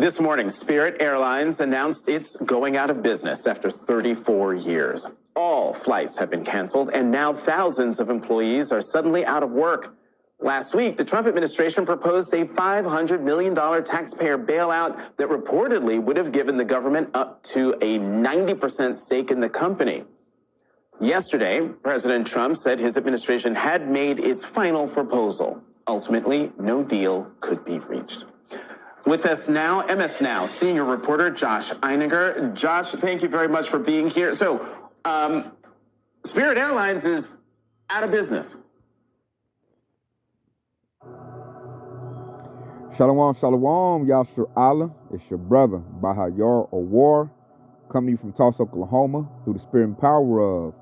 This morning, Spirit Airlines announced it's going out of business after 34 years. All flights have been canceled, and now thousands of employees are suddenly out of work. Last week, the Trump administration proposed a $500 million taxpayer bailout that reportedly would have given the government up to a 90% stake in the company. Yesterday, President Trump said his administration had made its final proposal. Ultimately, no deal could be reached. With us now, MS Now senior reporter Josh Einiger. Josh, thank you very much for being here. So, Spirit Airlines is out of business. Shalom, shalom, Yashar Allah. It's your brother, Bahayar Awar, coming to you from Tulsa, Oklahoma, through the spirit and power of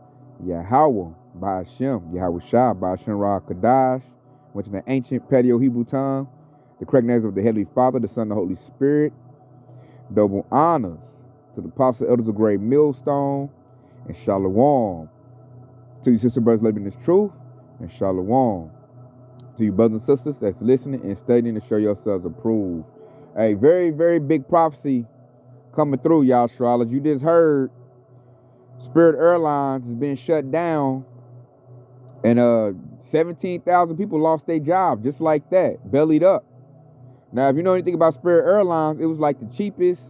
Yahweh, Bahashem, Yahweh Shah, Bahashem Ra Kadash, which in the ancient Paleo Hebrew tongue, the correct names of the Heavenly Father, the Son, and the Holy Spirit. Double honors to the apostles, elders of Great Millstone, and shalom to you sister brothers living in this truth, and shalom to you brothers and sisters that's listening and studying to show yourselves approved. A very, very big prophecy coming through, y'all astrologers. You just heard Spirit Airlines is being shut down, and 17,000 people lost their job just like that, bellied up. Now, if you know anything about Spirit Airlines, it was like the cheapest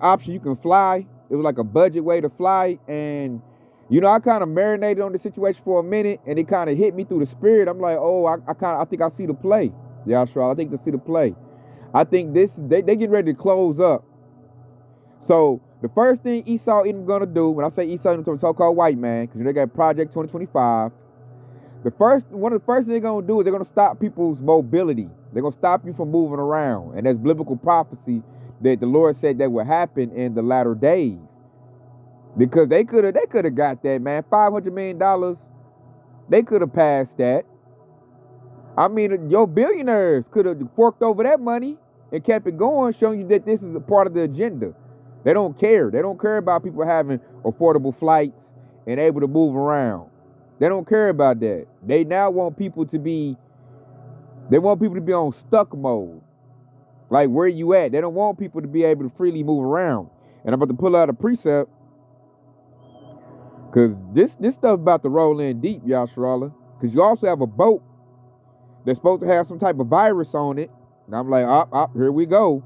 option you can fly. It was like a budget way to fly. And, you know, I kind of marinated on the situation for a minute, and it kind of hit me through the spirit. I'm like, oh, I think I see the play. Yeah, sure. I think I see the play. I think they getting ready to close up. So the first thing Esau Edom gonna do, when I say Esau Edom, to a so-called white man, because they got Project 2025. One of the first things they're gonna do is they're gonna stop people's mobility. They're gonna stop you from moving around, and that's biblical prophecy that the Lord said that would happen in the latter days. Because they could have got that, man. $500 million, they could have passed that. I mean, your billionaires could have forked over that money and kept it going, showing you that this is a part of the agenda. They don't care. They don't care about people having affordable flights and able to move around. They don't care about that. They now want people to be on stuck mode. Like, where you at? They don't want people to be able to freely move around. And I'm about to pull out a precept, because this stuff about to roll in deep, Yasharallah. Because you also have a boat that's supposed to have some type of virus on it. And I'm like, here we go.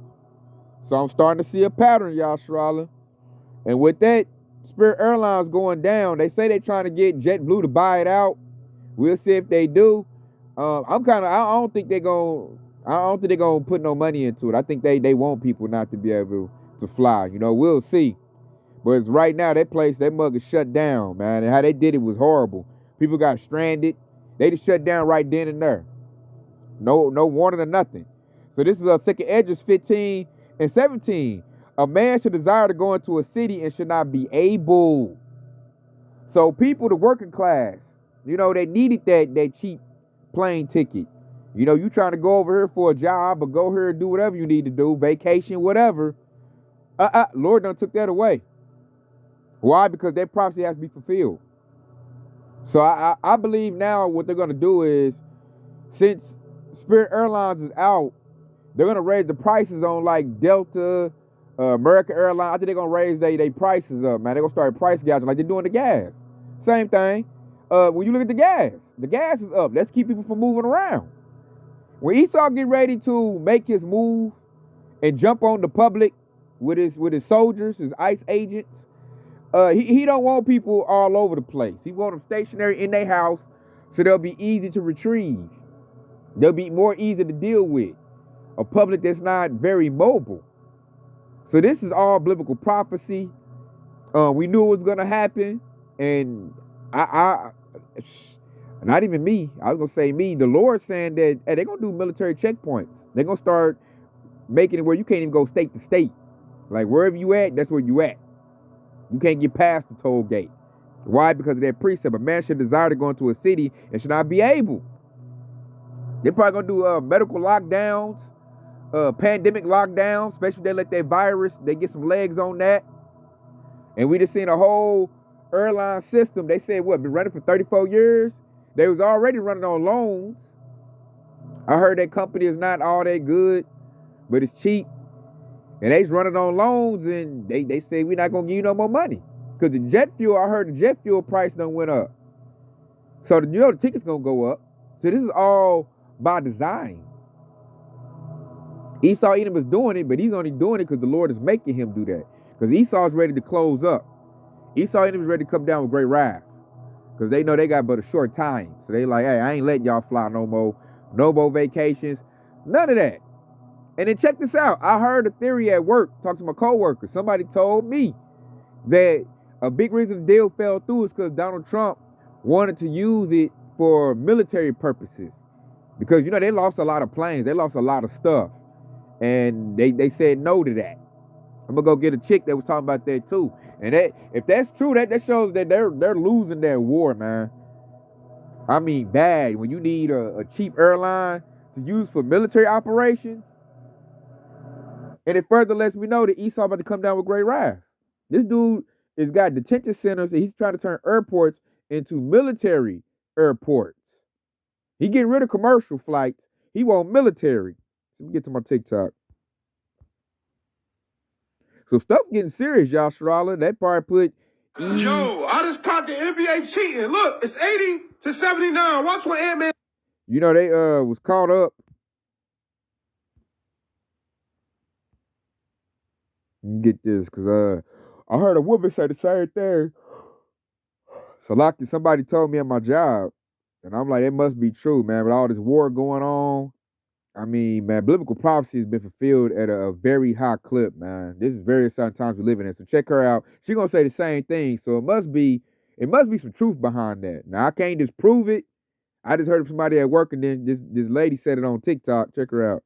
So I'm starting to see a pattern, Yasharallah. And with that, Spirit Airlines going down, they say they're trying to get JetBlue to buy it out. We'll see if they do. I don't think they're gonna put no money into it. I think they want people not to be able to fly. You know, we'll see. But it's right now, that mug is shut down, man. And how they did it was horrible. People got stranded. They just shut down right then and there. No warning or nothing. So this is Second Edges 15 and 17. A man should desire to go into a city and should not be able. So people, the working class, you know, they needed that cheap plane ticket. You know, you trying to go over here for a job or go here and do whatever you need to do, vacation, whatever. Lord done took that away. Why? Because that prophecy has to be fulfilled. So I believe now what they're going to do is, since Spirit Airlines is out, they're going to raise the prices on like Delta, American Airlines. I think they're going to raise their prices up, man. They're going to start price gouging like they're doing the gas. Same thing. When you look at the gas is up. Let's keep people from moving around. When Esau get ready to make his move and jump on the public with his soldiers, his ICE agents, he don't want people all over the place. He want them stationary in their house so they'll be easy to retrieve. They'll be more easy to deal with. A public that's not very mobile. So this is all biblical prophecy. We knew it was going to happen. And I not even me, I was going to say me, the Lord saying that they're going to do military checkpoints. They're going to start making it where you can't even go state to state. Like, wherever you at, that's where you at. You can't get past the toll gate. Why? Because of that precept. A man should desire to go into a city and should not be able. They're probably going to do medical lockdowns, pandemic lockdowns, especially if they let that virus, they get some legs on that. And we just seen a whole airline system. They said, been running for 34 years? They was already running on loans. I heard that company is not all that good. but it's cheap. And they's running on loans, and they say we're not going to give you no more money. Because the jet fuel, I heard the jet fuel price done went up. So, the ticket's going to go up. So, this is all by design. Esau Edom is doing it, but he's only doing it because the Lord is making him do that. Because Esau's ready to close up. Esau Edom is ready to come down with great wrath. Because they know they got but a short time. So they like, hey, I ain't letting y'all fly no more. No more vacations. None of that. And then check this out. I heard a theory at work, talking to my coworker. Somebody told me that a big reason the deal fell through is because Donald Trump wanted to use it for military purposes. Because, they lost a lot of planes. They lost a lot of stuff. And they said no to that. I'm going to go get a chick that was talking about that too. And if that's true, that shows that they're losing their war, man. I mean, bad. When you need a cheap airline to use for military operations. And it further lets me know that Esau about to come down with great wrath. This dude has got detention centers, and he's trying to turn airports into military airports. He getting rid of commercial flights. He want military. Let me get to my TikTok. So stuff getting serious, y'all. Sharala. That part put Joe, I just caught the NBA cheating. Look, it's 80-79. Watch what Ant-Man. They was caught up. Get this, because I heard a woman say the same thing. So like somebody told me at my job, and I'm like, it must be true, man. With all this war going on, I mean, man, biblical prophecy has been fulfilled at a very high clip, man. This is very exciting times we're living in. So check her out. She's gonna say the same thing. So it must be some truth behind that. Now I can't just prove it. I just heard of somebody at work, and then this lady said it on TikTok. Check her out.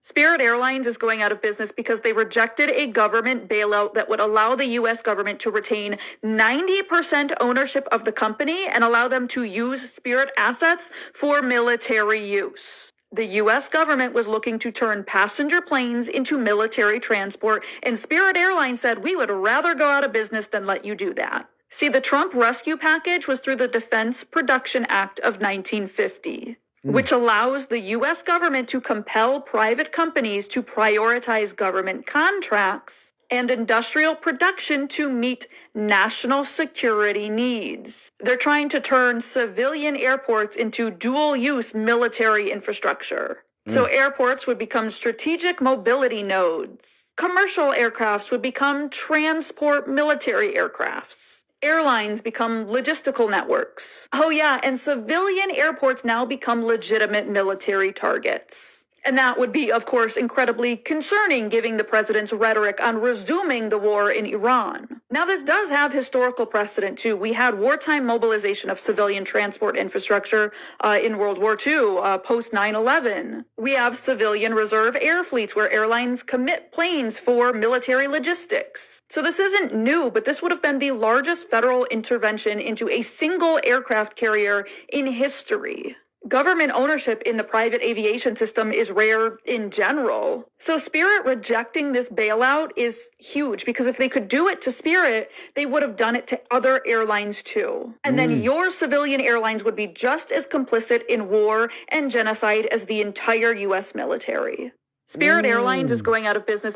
Spirit Airlines is going out of business because they rejected a government bailout that would allow the U.S. government to retain 90% ownership of the company and allow them to use Spirit assets for military use. The U.S. government was looking to turn passenger planes into military transport, and Spirit Airlines said, we would rather go out of business than let you do that. See, the Trump rescue package was through the Defense Production Act of 1950. Which allows the U.S. government to compel private companies to prioritize government contracts and industrial production to meet national security needs. They're trying to turn civilian airports into dual-use military infrastructure. So airports would become strategic mobility nodes. Commercial aircrafts would become transport military aircrafts. Airlines become logistical networks. Oh yeah, and civilian airports now become legitimate military targets. And that would be, of course, incredibly concerning given the president's rhetoric on resuming the war in Iran. Now, this does have historical precedent, too. We had wartime mobilization of civilian transport infrastructure in World War II, post 9/11. We have civilian reserve air fleets where airlines commit planes for military logistics. So this isn't new, but this would have been the largest federal intervention into a single aircraft carrier in history. Government ownership in the private aviation system is rare in general. So Spirit rejecting this bailout is huge, because if they could do it to Spirit, they would have done it to other airlines too. And then your civilian airlines would be just as complicit in war and genocide as the entire U.S. military. Spirit Airlines is going out of business.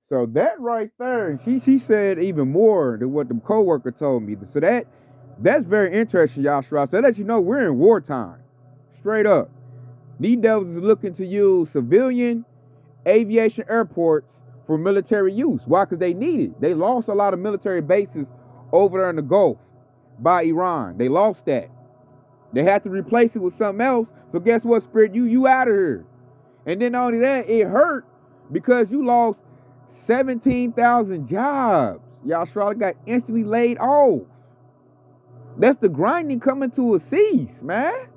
So that right there, she said even more than what the coworker told me. So that's very interesting, y'all. So that lets you know we're in wartime. Straight up. These devils is looking to use civilian aviation airports for military use. Why? Because they need it. They lost a lot of military bases over there in the Gulf by Iran. They lost that. They had to replace it with something else. So guess what, Spirit? You out of here. And then not only that, it hurt because you lost 17,000 jobs. Y'all sure got instantly laid off. That's the grinding coming to a cease, man.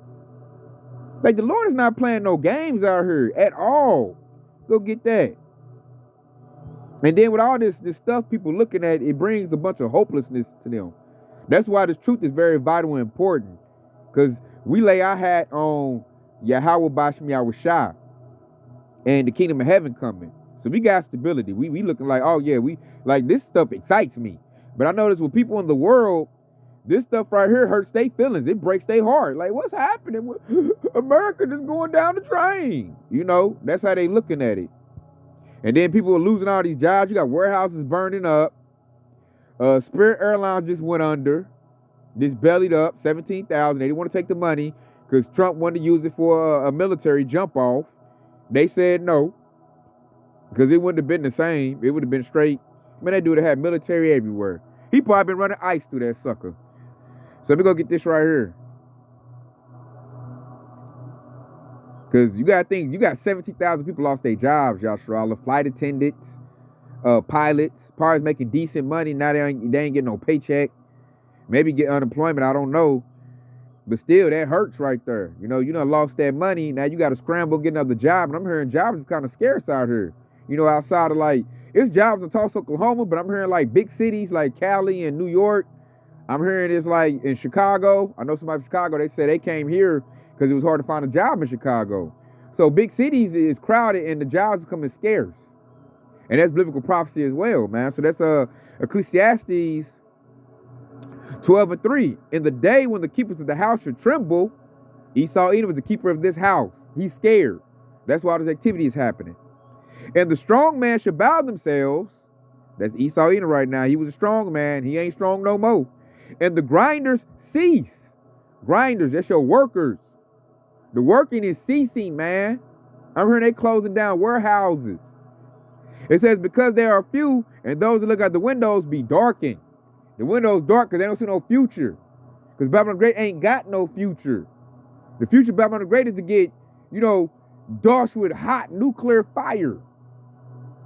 Like, the Lord is not playing no games out here at all. Go get that. And then with all this stuff people looking at, it brings a bunch of hopelessness to them. That's why this truth is very vital and important. Because we lay our hat on Yahweh Bashem Yahushua and the kingdom of heaven coming. So we got stability. We looking like, oh yeah, we like this stuff excites me. But I notice with people in the world, This stuff right here hurts their feelings. It breaks their heart. Like, what's happening? America just going down the drain. You know, that's how they looking at it. And then people are losing all these jobs. You got warehouses burning up. Spirit Airlines just went under. Just bellied up, 17,000. They didn't want to take the money because Trump wanted to use it for a military jump off. They said no because it wouldn't have been the same. It would have been straight. Man, that dude had military everywhere. He probably been running ice through that sucker. So let me go get this right here. Because you got to think, you got 17,000 people lost their jobs, Joshua. Flight attendants, pilots, probably making decent money. Now they ain't getting no paycheck. Maybe get unemployment, I don't know. But still, that hurts right there. You know, you done lost that money. Now you got to scramble, get another job. And I'm hearing jobs is kind of scarce out here. You know, outside of like, it's jobs in Tulsa, Oklahoma, but I'm hearing like big cities like Cali and New York. I'm hearing it's like in Chicago. I know somebody from Chicago, they said they came here because it was hard to find a job in Chicago. So big cities is crowded and the jobs are coming scarce. And that's biblical prophecy as well, man. So that's Ecclesiastes 12:3. In the day when the keepers of the house should tremble, Esau Edom was the keeper of this house. He's scared. That's why this activity is happening. And the strong man should bow themselves. That's Esau Edom right now. He was a strong man. He ain't strong no more. And the grinders cease. Grinders, that's your workers. The working is ceasing, man. I'm hearing they closing down warehouses. It says, because there are few, and those that look out the windows be darkened. The windows dark because they don't see no future. Because Babylon the Great ain't got no future. The future of Babylon the Great is to get, you know, doused with hot nuclear fire.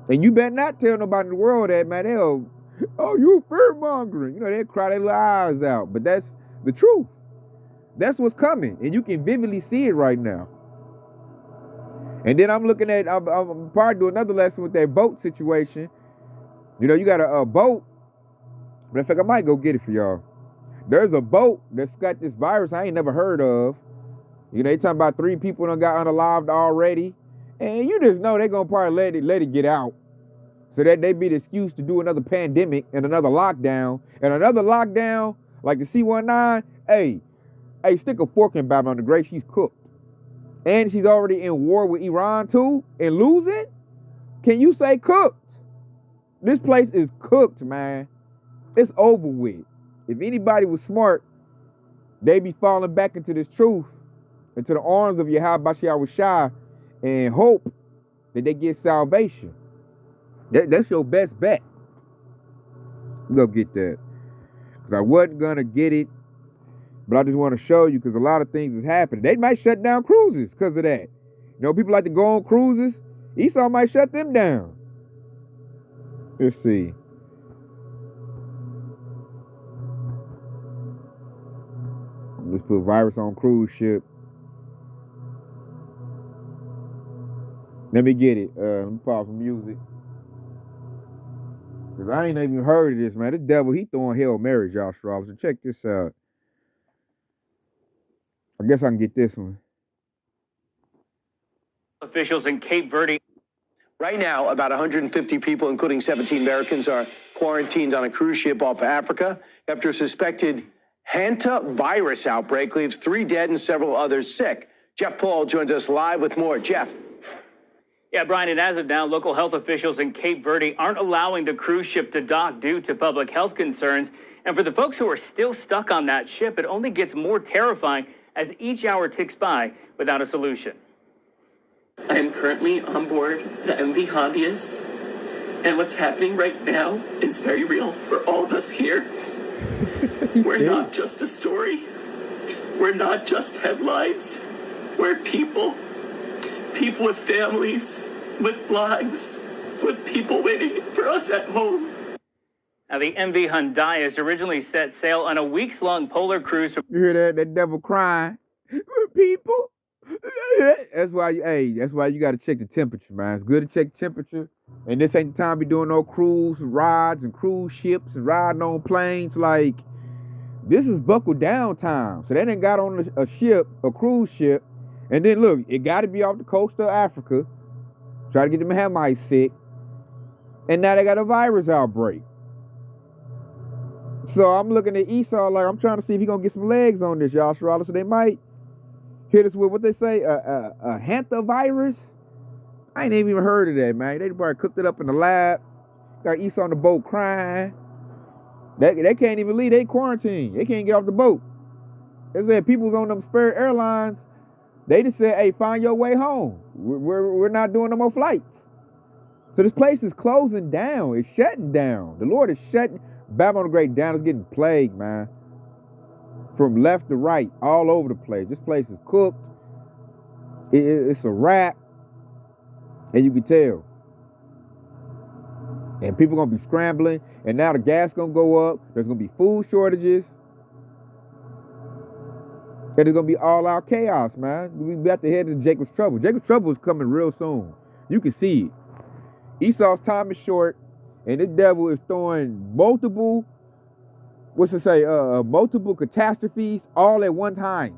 And you better not tell nobody in the world that, man. They'll, oh, you fear-mongering. You know, they'll cry their little eyes out. But that's the truth. That's what's coming. And you can vividly see it right now. And then I'm looking at, I'm probably do another lesson with that boat situation. You know, you got a boat. But in fact, I might go get it for y'all. There's a boat that's got this virus I ain't never heard of. You know, they talking about 3 people done got unalived already. And you just know they're going to probably let it get out. So that they be the excuse to do another pandemic and another lockdown. And another lockdown, like the C-19, hey, stick a fork in Babylon the Great, she's cooked. And she's already in war with Iran too, and losing? Can you say cooked? This place is cooked, man. It's over with. If anybody was smart, they be falling back into this truth, into the arms of Yahweh Shai, and hope that they get salvation. That's your best bet. Go get that. Because I wasn't going to get it, but I just want to show you because a lot of things is happening. They might shut down cruises because of that. You know, people like to go on cruises. Esau might shut them down. Let's see. Let's put virus on cruise ship. Let me get it. Let me pause some music. Because I ain't even heard of this, man. This devil, he throwing Hail Marys, y'all. So check this out. I guess I can get this one. Officials in Cape Verde. Right now, about 150 people, including 17 Americans, are quarantined on a cruise ship off Africa after a suspected hantavirus outbreak leaves 3 dead and several others sick. Jeff Paul joins us live with more. Jeff. Yeah, Brian, and as of now, local health officials in Cape Verde aren't allowing the cruise ship to dock due to public health concerns. And for the folks who are still stuck on that ship, it only gets more terrifying as each hour ticks by without a solution. I am currently on board the MV Hondias, and what's happening right now is very real for all of us here. We're not just a story. We're not just headlines. We're people with families, with lives, with people waiting for us at home. Now, the MV Hondias originally set sail on a weeks-long polar cruise. You hear that? That devil crying. People. That's why you got to check the temperature, man. It's good to check temperature. And this ain't the time to be doing no cruise rides and cruise ships and riding on planes. Like, this is buckle down time. So they done got on a ship, a cruise ship. And then look, it got to be off the coast of Africa. Try to get them Hamites sick. And now they got a virus outbreak. So I'm looking at Esau like I'm trying to see if he gonna get some legs on this, y'all. So they might hit us with what they say, a hantavirus. I ain't even heard of that, man. They probably cooked it up in the lab. Got Esau on the boat crying. They can't even leave. They quarantine. They can't get off the boat. They said people's on them Spirit Airlines. They just said, hey, find your way home. We're not doing no more flights. So this place is closing down. It's shutting down. The Lord is shutting Babylon the Great down. It's getting plagued, man. From left to right, all over the place. This place is cooked. It's a wrap. And you can tell. And people going to be scrambling. And now the gas going to go up. There's going to be food shortages. And it's going to be all out chaos, man. We about to head into Jacob's trouble. Jacob's trouble is coming real soon. You can see it. Esau's time is short. And this devil is throwing multiple catastrophes all at one time.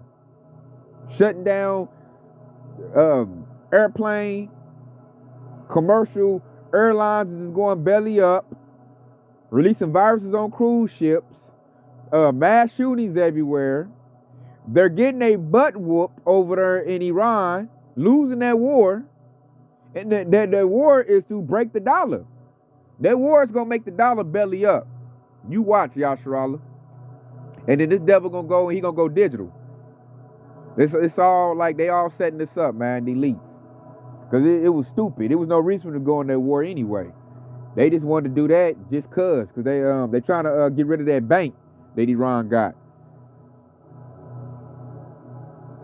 Shutting down airplane, commercial airlines is going belly up, releasing viruses on cruise ships, mass shootings everywhere. They're getting a butt whooped over there in Iran, losing that war. And that war is to break the dollar. That war is going to make the dollar belly up. You watch, Yasharallah. And then this devil going to go and he going to go digital. It's all like they all setting this up, man, the elites. Because it was stupid. There was no reason to go in that war anyway. They just wanted to do that just cause. Because they trying to get rid of that bank that Iran got.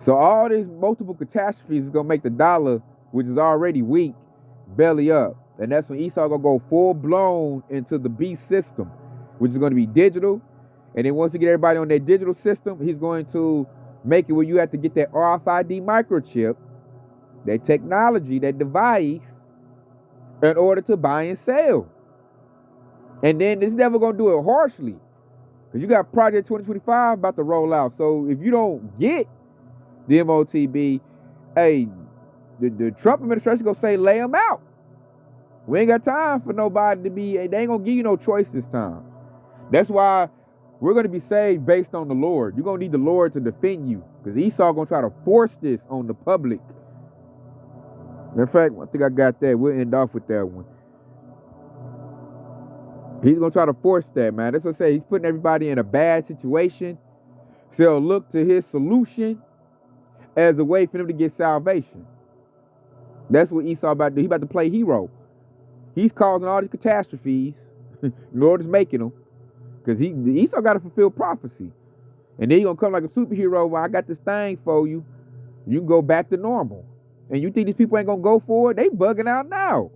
So all these multiple catastrophes is going to make the dollar, which is already weak, belly up. And that's when Esau going to go full blown into the beast system, which is going to be digital. And then once you get everybody on that digital system, he's going to make it where you have to get that RFID microchip, that technology, that device, in order to buy and sell. And then this devil going to do it harshly. Because you got Project 2025 about to roll out. So if you don't get the MOTB, hey, the Trump administration going to say lay them out. We ain't got time for nobody to be, they ain't going to give you no choice this time. That's why we're going to be saved based on the Lord. You're going to need the Lord to defend you. Because Esau going to try to force this on the public. In fact, I think I got that. We'll end off with that one. He's going to try to force that, man. That's what I say. He's putting everybody in a bad situation. So they'll look to his solution as a way for them to get salvation. That's what Esau about to do. He about to play hero. He's causing all these catastrophes. The Lord is making them. Because Esau got to fulfill prophecy. And then he's going to come like a superhero. Well, I got this thing for you. You can go back to normal. And you think these people ain't going to go for it? They bugging out now.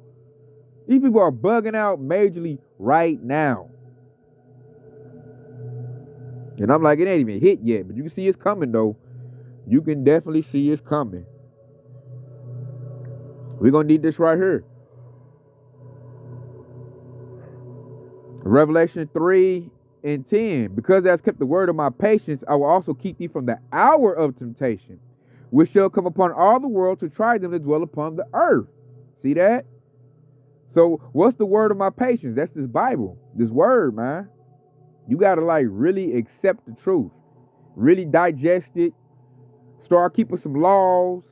These people are bugging out majorly right now. And I'm like, it ain't even hit yet. But you can see it's coming, though. You can definitely see it's coming. We're going to need this right here. Revelation 3:10. Because thou hast kept the word of my patience, I will also keep thee from the hour of temptation, which shall come upon all the world to try them that dwell upon the earth. See that? So what's the word of my patience? That's this Bible, this word, man. You got to like really accept the truth, really digest it, start keeping some laws,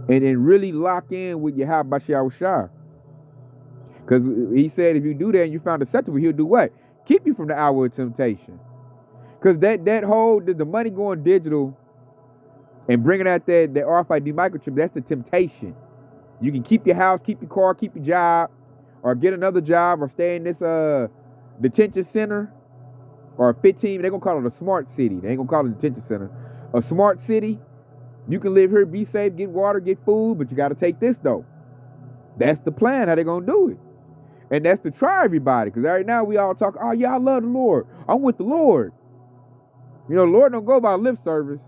and then really lock in with Yahweh Shah. Because he said if you do that and you found acceptable, he'll do what? Keep you from the hour of temptation. Because that whole, the money going digital and bringing out that RFID microchip, that's the temptation. You can keep your house, keep your car, keep your job, or get another job, or stay in this detention center, or 15, they're going to call it a smart city. They ain't going to call it a detention center. A smart city. You can live here, be safe, get water, get food, but you got to take this, though. That's the plan, how they going to do it. And that's to try everybody, because right now we all talk, oh, yeah, I love the Lord. I'm with the Lord. You know, the Lord don't go by lip service.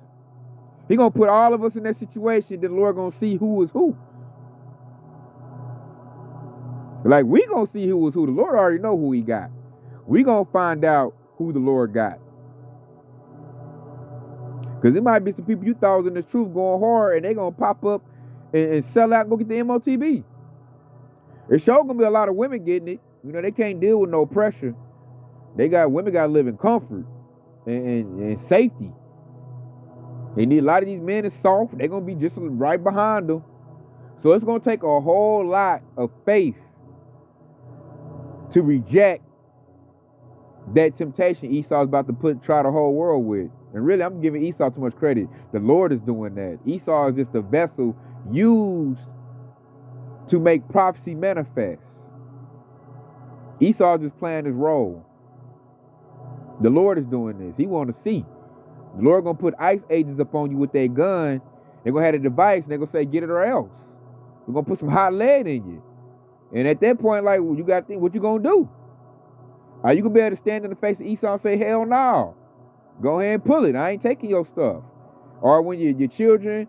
He going to put all of us in that situation, then the Lord going to see who is who. Like, we going to see who is who. The Lord already know who he got. We going to find out who the Lord got. Because there might be some people you thought was in this truth going hard, and they going to pop up and sell out and go get the MOTB. It's sure going to be a lot of women getting it. You know, they can't deal with no pressure. Women got to live in comfort and safety. They need a lot of these men is soft. They're going to be just right behind them. So it's going to take a whole lot of faith to reject that temptation Esau's about to try the whole world with. And really, I'm giving Esau too much credit. The Lord is doing that. Esau is just a vessel used to make prophecy manifest. Esau is just playing his role. The Lord is doing this. He want to see. The Lord going to put ICE agents upon you with their gun. They're going to have a device, and they're going to say, get it or else. We're going to put some hot lead in you. And at that point, like, you got to think, what you going to do? Are you going to be able to stand in the face of Esau and say, hell no? Go ahead and pull it. I ain't taking your stuff. Or when your children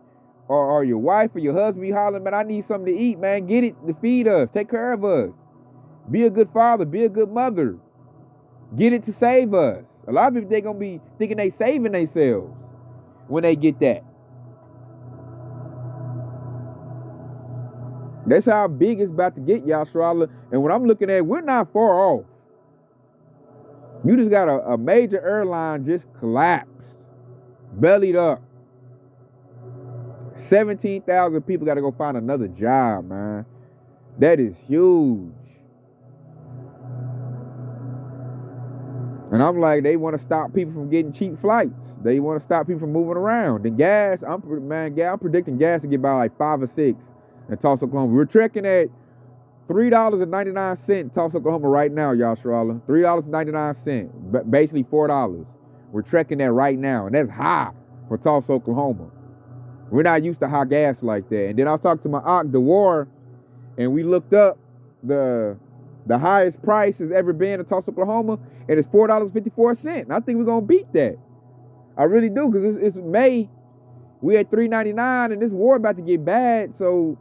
or your wife or your husband be hollering, man, I need something to eat, man. Get it to feed us. Take care of us. Be a good father. Be a good mother. Get it to save us. A lot of people, they're going to be thinking they saving themselves when they get that. That's how big it's about to get, Yasharallah. And when I'm looking at it, we're not far off. You just got a major airline just collapsed. Bellied up. 17,000 people got to go find another job, man. That is huge. And I'm like, they want to stop people from getting cheap flights. They want to stop people from moving around. And gas, I'm predicting gas to get by like 5 or 6 in Tulsa, Oklahoma. We're trekking at $3.99 in Tulsa, Oklahoma right now, Yasharallah. $3.99, basically $4. We're trekking that right now, and that's high for Tulsa, Oklahoma. We're not used to high gas like that. And then I was talking to my aunt, DeWar, and we looked up the highest price has ever been in Tulsa, Oklahoma, and it's $4.54. And I think we're going to beat that. I really do, because it's May. We at $3.99, and this war about to get bad. So,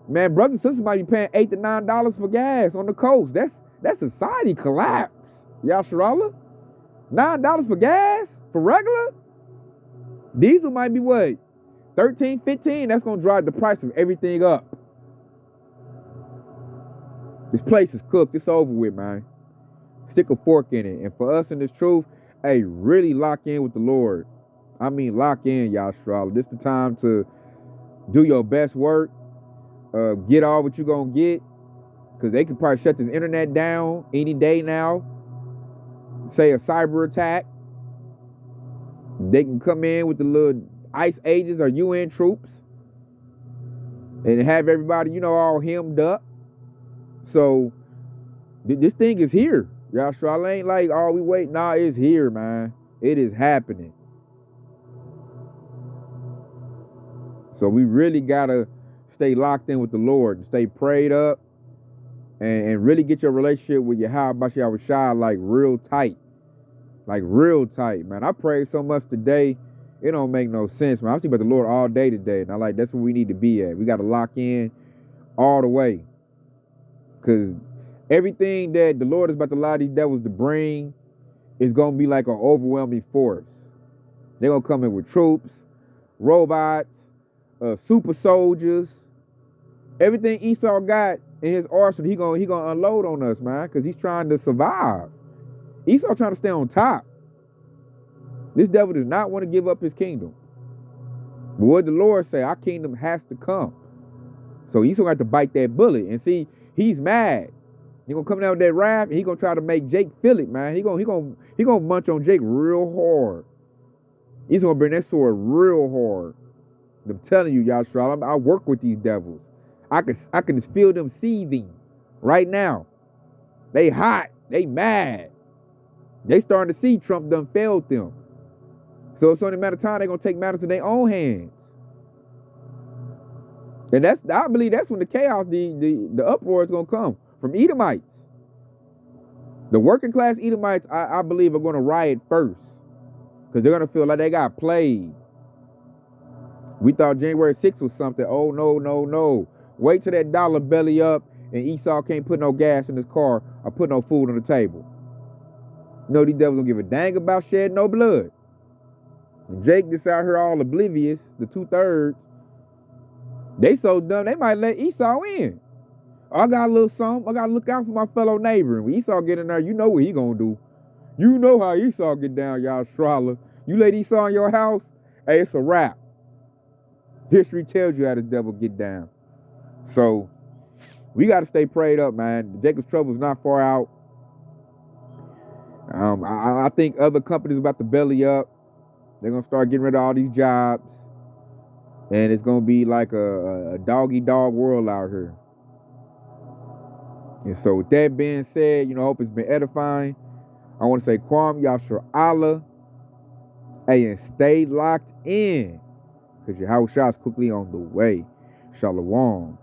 man, brothers and sisters might be paying $8 to $9 for gas on the coast. That's society collapse. Yasharallah? $9 for gas? For regular? Diesel might be what? $13, $15? That's going to drive the price of everything up. This place is cooked. It's over with, man. Stick a fork in it. And for us in this truth, hey, really lock in with the Lord. I mean, lock in, Yasharallah. This is the time to do your best work. Get all what you're going to get. Because they could probably shut this internet down any day now. Say a cyber attack. They can come in with the little ICE agents or UN troops. And have everybody, all hemmed up. So, this thing is here. Yasharallah ain't like, oh, we wait. Nah, it's here, man. It is happening. So we really got to stay locked in with the Lord. Stay prayed up. And really get your relationship with Yahweh Shai like real tight. Like real tight, man. I prayed so much today, it don't make no sense, man. I was thinking about the Lord all day today. And that's where we need to be at. We got to lock in all the way. Because everything that the Lord is about to allow these devils to bring is going to be like an overwhelming force. They're going to come in with troops, robots, super soldiers. Everything Esau got in his arsenal, he gonna unload on us, man, because he's trying to survive. Esau trying to stay on top. This devil does not want to give up his kingdom. But what the Lord say, our kingdom has to come. So Esau got to bite that bullet. And see, he's mad. He gonna come down with that wrath, and he gonna try to make Jake feel it, man. He gonna munch on Jake real hard. He's gonna bring that sword real hard. I'm telling you, Yasharallah, I work with these devils. I can just feel them seething right now. They hot. They mad. They starting to see Trump done failed them. So it's only a matter of time they're going to take matters in their own hands. And I believe that's when the chaos, the uproar is going to come from Edomites. The working class Edomites, I believe, are going to riot first. Because they're going to feel like they got played. We thought January 6th was something. Oh, no. Wait till that dollar belly up and Esau can't put no gas in his car or put no food on the table. These devils don't give a dang about shedding no blood. And Jake just out here all oblivious, the 2/3. They so dumb, they might let Esau in. I got a little something. I got to look out for my fellow neighbor. And when Esau get in there, you know what he going to do. You know how Esau get down, y'all Shrawler. You let Esau in your house, hey, it's a wrap. History tells you how the devil get down. So we got to stay prayed up, man. Jacob's trouble is not far out. I think other companies about to belly up. They're going to start getting rid of all these jobs. And it's going to be like a dog-eat-dog world out here. And so with that being said, you know, I hope it's been edifying. I want to say Kwam Yashar Allah. Hey, and stay locked in. Because your house shot's quickly on the way. Shalom.